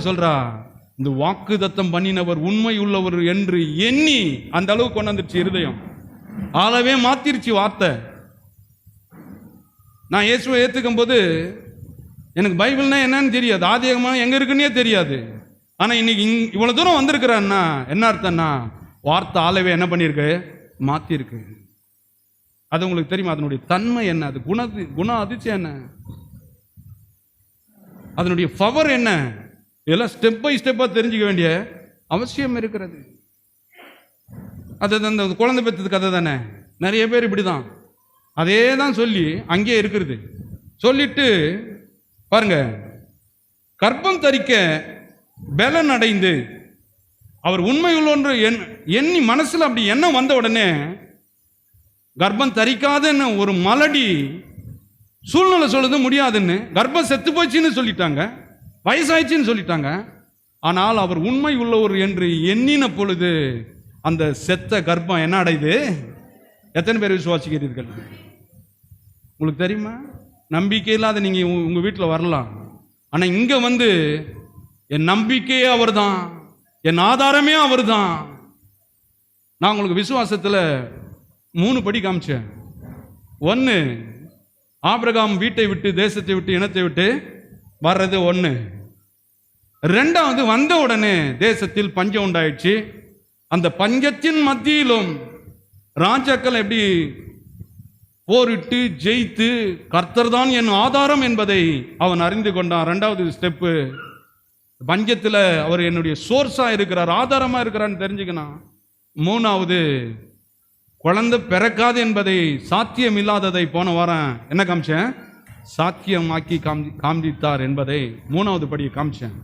சொல்றா, இந்த வாக்கு தத்தம் பண்ணினவர் உண்மை உள்ளவர் என்று எண்ணி அந்த அளவுக்கு கொண்டு வந்துருச்சு இருதயம். ஆளவே மாத்திருச்சு வார்த்தை. நான் இயேசுவை ஏத்துக்கும் போது எனக்கு பைபிள்னா என்னன்னு தெரியாது, ஆதியாகமம் எங்க இருக்குன்னே தெரியாது. ஆனா இன்னைக்கு இவ்வளவு தூரம் வந்திருக்கிறான்னா என்ன அர்த்தம்னா, வார்த்தை ஆளவே என்ன பண்ணிருக்கு, மாத்திருக்கு. அது உங்களுக்கு தெரியுமா? அதனுடைய தன்மை என்ன, அது குண அதிர்ச்சி என்ன, அதனுடைய பவர் என்ன, இதெல்லாம் ஸ்டெப் பை ஸ்டெப்பா தெரிஞ்சுக்க வேண்டிய அவசியம் இருக்கிறது. அது அந்த குழந்தை பெற்றது கதை தானே. நிறைய பேர் இப்படிதான் அதே தான் சொல்லி அங்கேயே இருக்கிறது. சொல்லிட்டு பாருங்க, கர்ப்பம் தரிக்க பலன் அடைந்து அவர் உண்மையுள்ளொன்று எண்ணி மனசுல அப்படி எண்ணம் வந்த உடனே கர்ப்பம் தரிக்காதுன்னு ஒரு மலடி சூழ்நிலை சொல்லுது முடியாதுன்னு, கர்ப்பம் செத்து போச்சுன்னு சொல்லிட்டாங்க, வயசாயிடுச்சுன்னு சொல்லிட்டாங்க. ஆனால் அவர் உண்மை உள்ளவர் என்று எண்ணின பொழுது அந்த செத்த கர்ப்பம் என்ன அடையுது? எத்தனை பேர் விசுவாசிக்கிறீர்கள்? உங்களுக்கு தெரியுமா? நம்பிக்கை இல்லாத நீங்க உங்க வீட்டில் வரலாம், ஆனா இங்க வந்து என் நம்பிக்கையே அவர் தான், என் ஆதாரமே அவர் தான். நான் உங்களுக்கு விசுவாசத்தில் 3 படி காமிச்சேன். 1, ஆபிரகாம் வீட்டை விட்டு தேசத்தை விட்டு இனத்தை விட்டு வர்றது 1. 2வது, வந்த உடனே தேசத்தில் பஞ்சம் உண்டாயிடுச்சு. அந்த பஞ்சத்தின் மத்தியிலும் ராஜாக்கள் எப்படி போரிட்டு ஜெயித்து கர்த்தர் தான் என் ஆதாரம் என்பதை அவன் அறிந்து கொண்டான். 2வது ஸ்டெப்பு, பஞ்சத்தில் அவர் என்னுடைய சோர்ஸா இருக்கிறார், ஆதாரமா இருக்கிறான்னு தெரிஞ்சுக்கணும். 3வது, குழந்தை பிறக்காது என்பதை சாத்தியம் இல்லாததை போன வாரம் என்ன காமிச்சேன், சாத்தியமாக்கி காண்பித்தார் என்பதை 3வது படியை காமிச்சேன்.